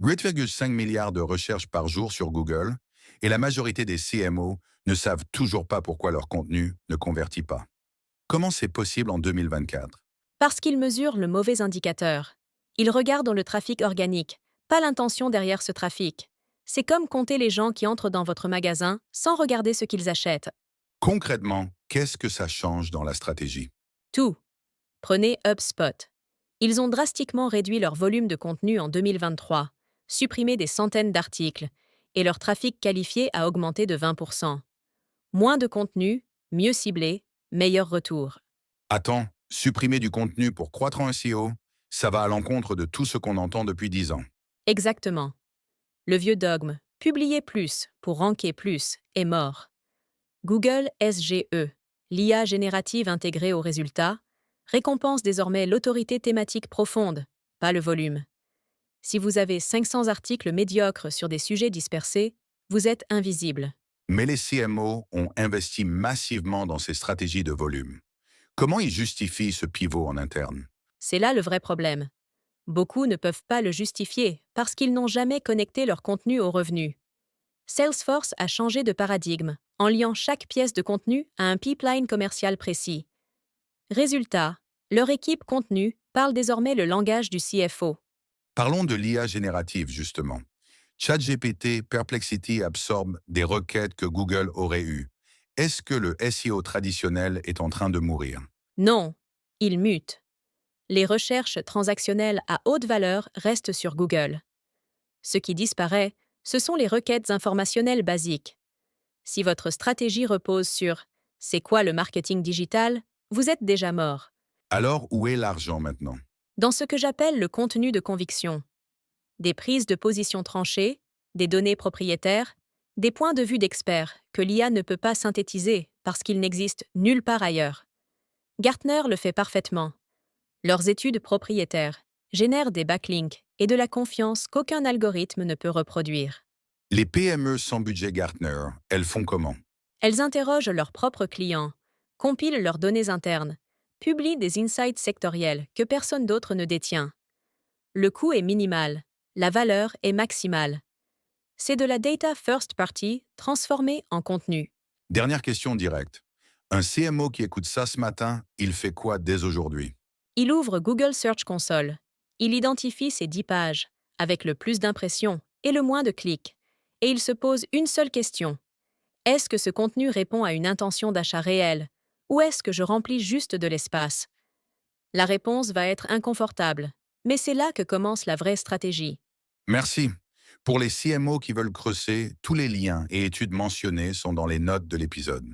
8,5 milliards de recherches par jour sur Google et la majorité des CMO ne savent toujours pas pourquoi leur contenu ne convertit pas. Comment c'est possible en 2024? Parce qu'ils mesurent le mauvais indicateur. Ils regardent le trafic organique, pas l'intention derrière ce trafic. C'est comme compter les gens qui entrent dans votre magasin sans regarder ce qu'ils achètent. Concrètement, qu'est-ce que ça change dans la stratégie? Tout. Prenez HubSpot. Ils ont drastiquement réduit leur volume de contenu en 2023, supprimé des centaines d'articles, et leur trafic qualifié a augmenté de 20%. Moins de contenu, mieux ciblé, meilleur retour. Attends, supprimer du contenu pour croître en SEO, ça va à l'encontre de tout ce qu'on entend depuis 10 ans. Exactement. Le vieux dogme, publier plus pour ranker plus, est mort. Google SGE, l'IA générative intégrée aux résultats, récompense désormais l'autorité thématique profonde, pas le volume. Si vous avez 500 articles médiocres sur des sujets dispersés, vous êtes invisible. Mais les CMO ont investi massivement dans ces stratégies de volume. Comment ils justifient ce pivot en interne? C'est là le vrai problème. Beaucoup ne peuvent pas le justifier parce qu'ils n'ont jamais connecté leur contenu aux revenus. Salesforce a changé de paradigme en liant chaque pièce de contenu à un pipeline commercial précis. Résultat, leur équipe contenu parle désormais le langage du CFO. Parlons de l'IA générative, justement. ChatGPT, Perplexity absorbe des requêtes que Google aurait eues. Est-ce que le SEO traditionnel est en train de mourir? Non, ils mutent. Les recherches transactionnelles à haute valeur restent sur Google. Ce qui disparaît, ce sont les requêtes informationnelles basiques. Si votre stratégie repose sur «C'est quoi le marketing digital?», vous êtes déjà mort. Alors, où est l'argent maintenant? Dans ce que j'appelle le contenu de conviction. Des prises de position tranchées, des données propriétaires, des points de vue d'experts que l'IA ne peut pas synthétiser parce qu'ils n'existent nulle part ailleurs. Gartner le fait parfaitement. Leurs études propriétaires génèrent des backlinks et de la confiance qu'aucun algorithme ne peut reproduire. Les PME sans budget Gartner, elles font comment? Elles interrogent leurs propres clients, compilent leurs données internes, publient des insights sectoriels que personne d'autre ne détient. Le coût est minimal, la valeur est maximale. C'est de la data first party transformée en contenu. Dernière question directe. Un CMO qui écoute ça ce matin, il fait quoi dès aujourd'hui? Il ouvre Google Search Console. Il identifie ses 10 pages, avec le plus d'impressions et le moins de clics. Et il se pose une seule question. Est-ce que ce contenu répond à une intention d'achat réelle? Ou est-ce que je remplis juste de l'espace? La réponse va être inconfortable. Mais c'est là que commence la vraie stratégie. Merci. Pour les CMO qui veulent creuser, tous les liens et études mentionnées sont dans les notes de l'épisode.